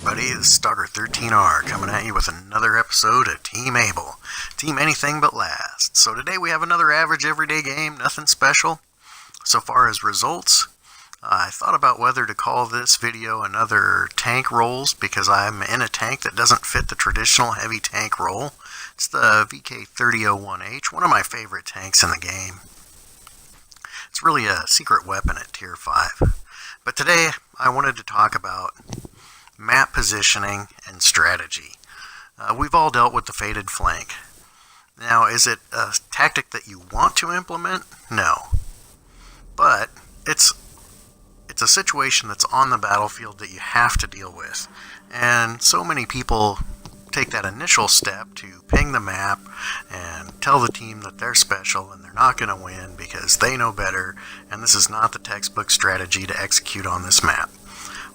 everybody, this is Stalker 13R coming at you with another episode of Team Able. Team anything but last. So today we have another average everyday game, nothing special. So far as results, I thought about whether to call this video another tank rolls because I'm in a tank that doesn't fit the traditional heavy tank role. It's the VK3001H, one of my favorite tanks in the game. It's really a secret weapon at tier 5. But today I wanted to talk about map positioning and strategy. We've all dealt with the faded flank. Now, is it a tactic that you want to implement? No. But it's a situation that's on the battlefield that you have to deal with. And so many people take that initial step to ping the map and tell the team that they're special and they're not going to win because they know better, and this is not the textbook strategy to execute on this map.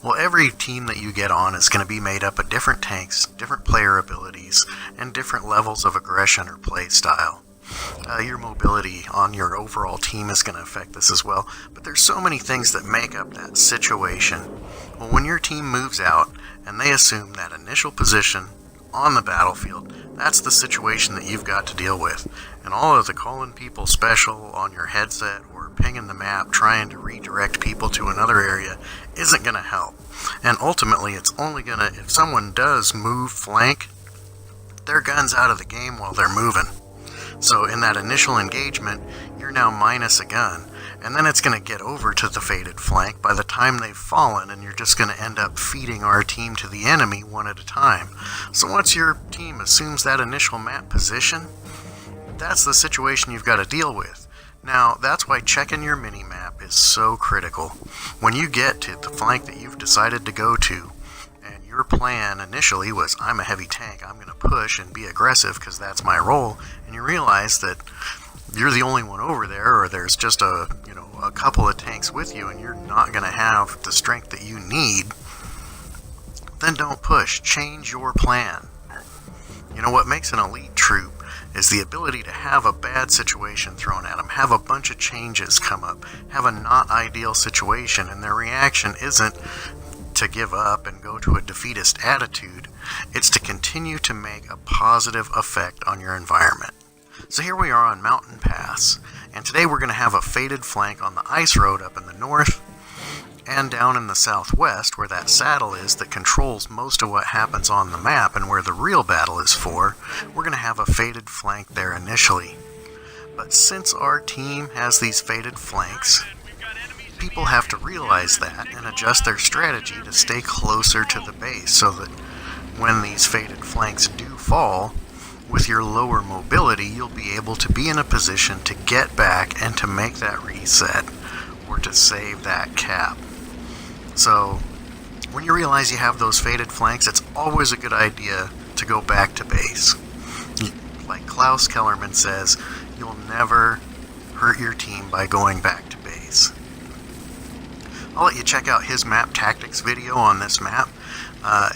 Well, every team that you get on is going to be made up of different tanks, different player abilities, and different levels of aggression or play style. Your mobility on your overall team is going to affect this as well, but there's so many things that make up that situation. Well, when your team moves out and they assume that initial position on the battlefield, that's the situation that you've got to deal with. And all of the calling people special on your headset or pinging the map trying to redirect people to another area isn't going to help. And ultimately it's only going to, if someone does move flank, their gun's out of the game while they're moving. So in that initial engagement, you're now minus a gun, and then it's going to get over to the faded flank by the time they've fallen, and you're just going to end up feeding our team to the enemy one at a time. So once your team assumes that initial map position, that's the situation you've got to deal with. Now, that's why checking your mini-map is so critical. When you get to the flank that you've decided to go to, and your plan initially was, I'm a heavy tank, I'm going to push and be aggressive because that's my role, and you realize that you're the only one over there, or there's just a couple of tanks with you and you're not going to have the strength that you need, then don't push. Change your plan. What makes an elite troop is the ability to have a bad situation thrown at them, have a bunch of changes come up, have a not ideal situation, and their reaction isn't to give up and go to a defeatist attitude. It's to continue to make a positive effect on your environment. So here we are on Mountain Pass, and today we're going to have a faded flank on the ice road up in the north, and down in the southwest where that saddle is that controls most of what happens on the map and where the real battle is for, we're going to have a faded flank there initially. But since our team has these faded flanks, people have to realize that and adjust their strategy to stay closer to the base so that when these faded flanks do fall, with your lower mobility, you'll be able to be in a position to get back and to make that reset or to save that cap. So when you realize you have those faded flanks, it's always a good idea to go back to base. Like Klaus Kellerman says, you'll never hurt your team by going back to base. I'll let you check out his map tactics video on this map.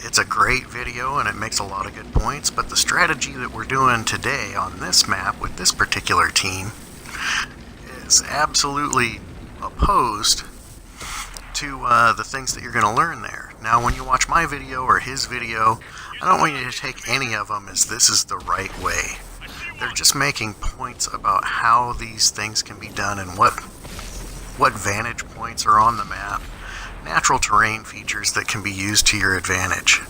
It's a great video and it makes a lot of good points, but the strategy that we're doing today on this map with this particular team is absolutely opposed to the things that you're going to learn there. Now, when you watch my video or his video, I don't want you to take any of them as this is the right way. They're just making points about how these things can be done and what vantage points are on the map. Natural terrain features that can be used to your advantage.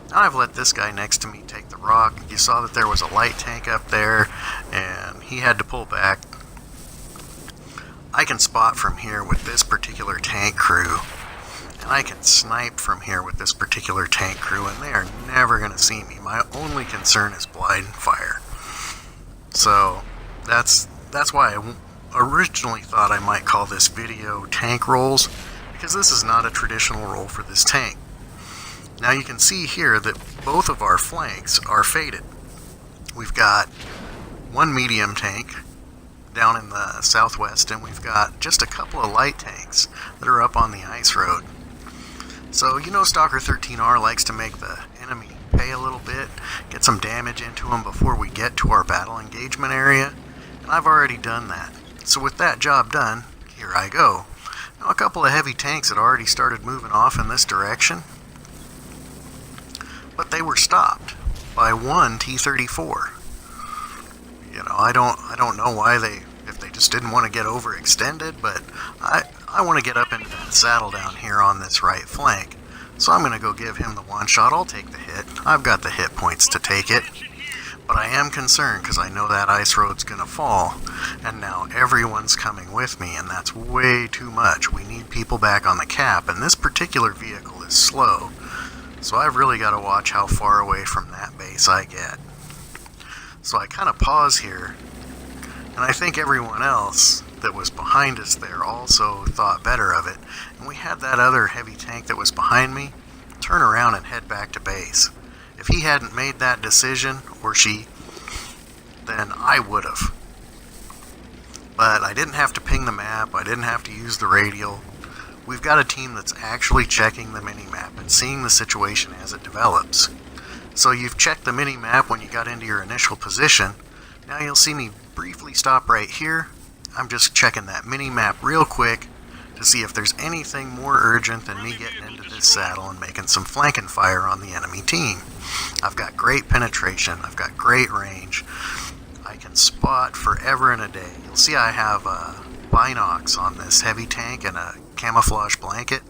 Now I've let this guy next to me take the rock. You saw that there was a light tank up there and he had to pull back. I can spot from here with this particular tank crew, and I can snipe from here with this particular tank crew, and they are never going to see me. My only concern is blind fire. So that's why I originally thought I might call this video Tank Rolls, because this is not a traditional role for this tank. Now you can see here that both of our flanks are faded. We've got one medium tank down in the southwest, and we've got just a couple of light tanks that are up on the ice road. So Stalker 13R likes to make the enemy pay a little bit, get some damage into them before we get to our battle engagement area, and I've already done that. So with that job done, here I go. Now, a couple of heavy tanks had already started moving off in this direction. but they were stopped by one T-34. I don't know why if they just didn't want to get overextended, but I want to get up into that saddle down here on this right flank. So I'm going to go give him the one shot. I'll take the hit. I've got the hit points to take it. But I am concerned because I know that ice road's going to fall. And now everyone's coming with me, and that's way too much. We need people back on the cap, and this particular vehicle is slow. So I've really got to watch how far away from that base I get. So I kind of pause here, and I think everyone else that was behind us there also thought better of it, and we had that other heavy tank that was behind me turn around and head back to base. If he hadn't made that decision, or she, then I would have. But I didn't have to ping the map, I didn't have to use the radial. We've got a team that's actually checking the mini-map and seeing the situation as it develops. So you've checked the mini-map when you got into your initial position. Now you'll see me briefly stop right here. I'm just checking that mini-map real quick to see if there's anything more urgent than me getting into this saddle and making some flanking fire on the enemy team. I've got great penetration, I've got great range, I can spot forever and a day. You'll see I have binocs on this heavy tank and a camouflage blanket.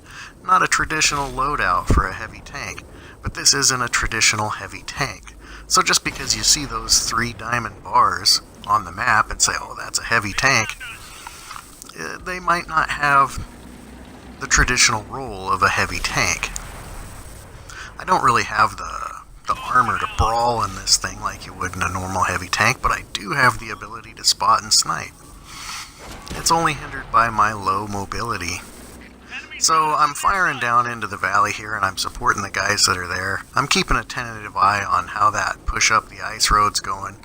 Not a traditional loadout for a heavy tank, but this isn't a traditional heavy tank. So just because you see those 3 diamond bars on the map and say, oh, that's a heavy tank, they might not have the traditional role of a heavy tank. I don't really have the armor to brawl in this thing like you would in a normal heavy tank, but I do have the ability to spot and snipe. It's only hindered by my low mobility. So I'm firing down into the valley here, and I'm supporting the guys that are there. I'm keeping a tentative eye on how that push up the ice road's going.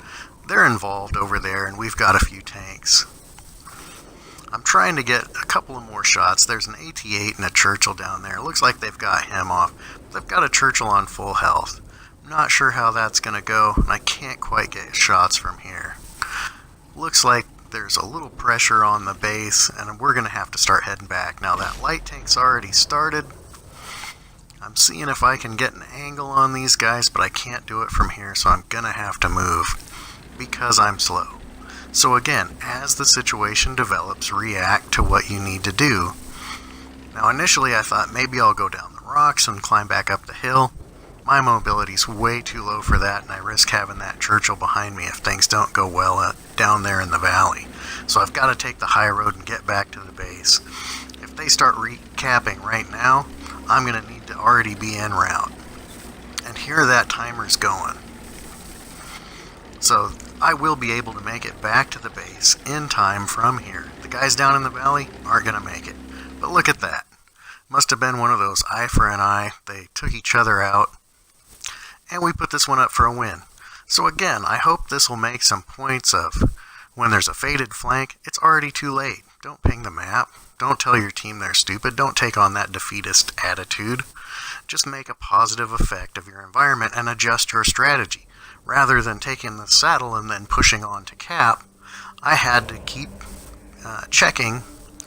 They're involved over there, and we've got a few tanks. I'm trying to get a couple of more shots. There's an AT-8 and a Churchill down there. It looks like they've got him off. They've got a Churchill on full health. I'm not sure how that's going to go, and I can't quite get shots from here. Looks like there's a little pressure on the base, and we're going to have to start heading back. Now that light tank's already started. I'm seeing if I can get an angle on these guys, but I can't do it from here, so I'm going to have to move because I'm slow. So again, as the situation develops, react to what you need to do. Now initially I thought maybe I'll go down the rocks and climb back up the hill. My mobility's way too low for that, and I risk having that Churchill behind me if things don't go well down there in the valley. So I've got to take the high road and get back to the base. If they start recapping right now, I'm going to need to already be en route. And here that timer's going. So I will be able to make it back to the base in time from here. The guys down in the valley aren't going to make it. But look at that. Must have been one of those eye for an eye. They took each other out. And we put this one up for a win. So again, I hope this will make some points of when there's a faded flank, it's already too late. Don't ping the map. Don't tell your team they're stupid. Don't take on that defeatist attitude. Just make a positive effect of your environment and adjust your strategy. Rather than taking the saddle and then pushing on to cap, I had to keep checking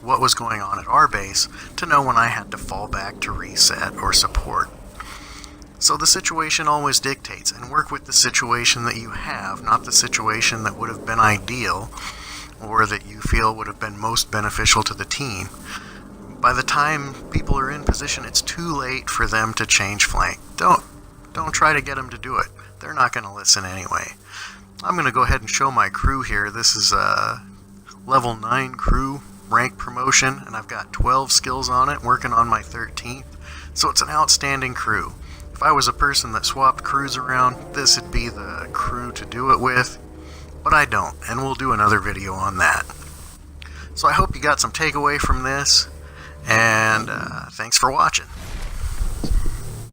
what was going on at our base to know when I had to fall back to reset or support. So the situation always dictates, and work with the situation that you have, not the situation that would have been ideal or that you feel would have been most beneficial to the team. By the time people are in position, it's too late for them to change flank. Don't try to get them to do it. They're not going to listen anyway. I'm going to go ahead and show my crew here. This is a level 9 crew rank promotion, and I've got 12 skills on it, working on my 13th. So it's an outstanding crew. If I was a person that swapped crews around, this would be the crew to do it with, but I don't, and we'll do another video on that. So I hope you got some takeaway from this, and thanks for watching.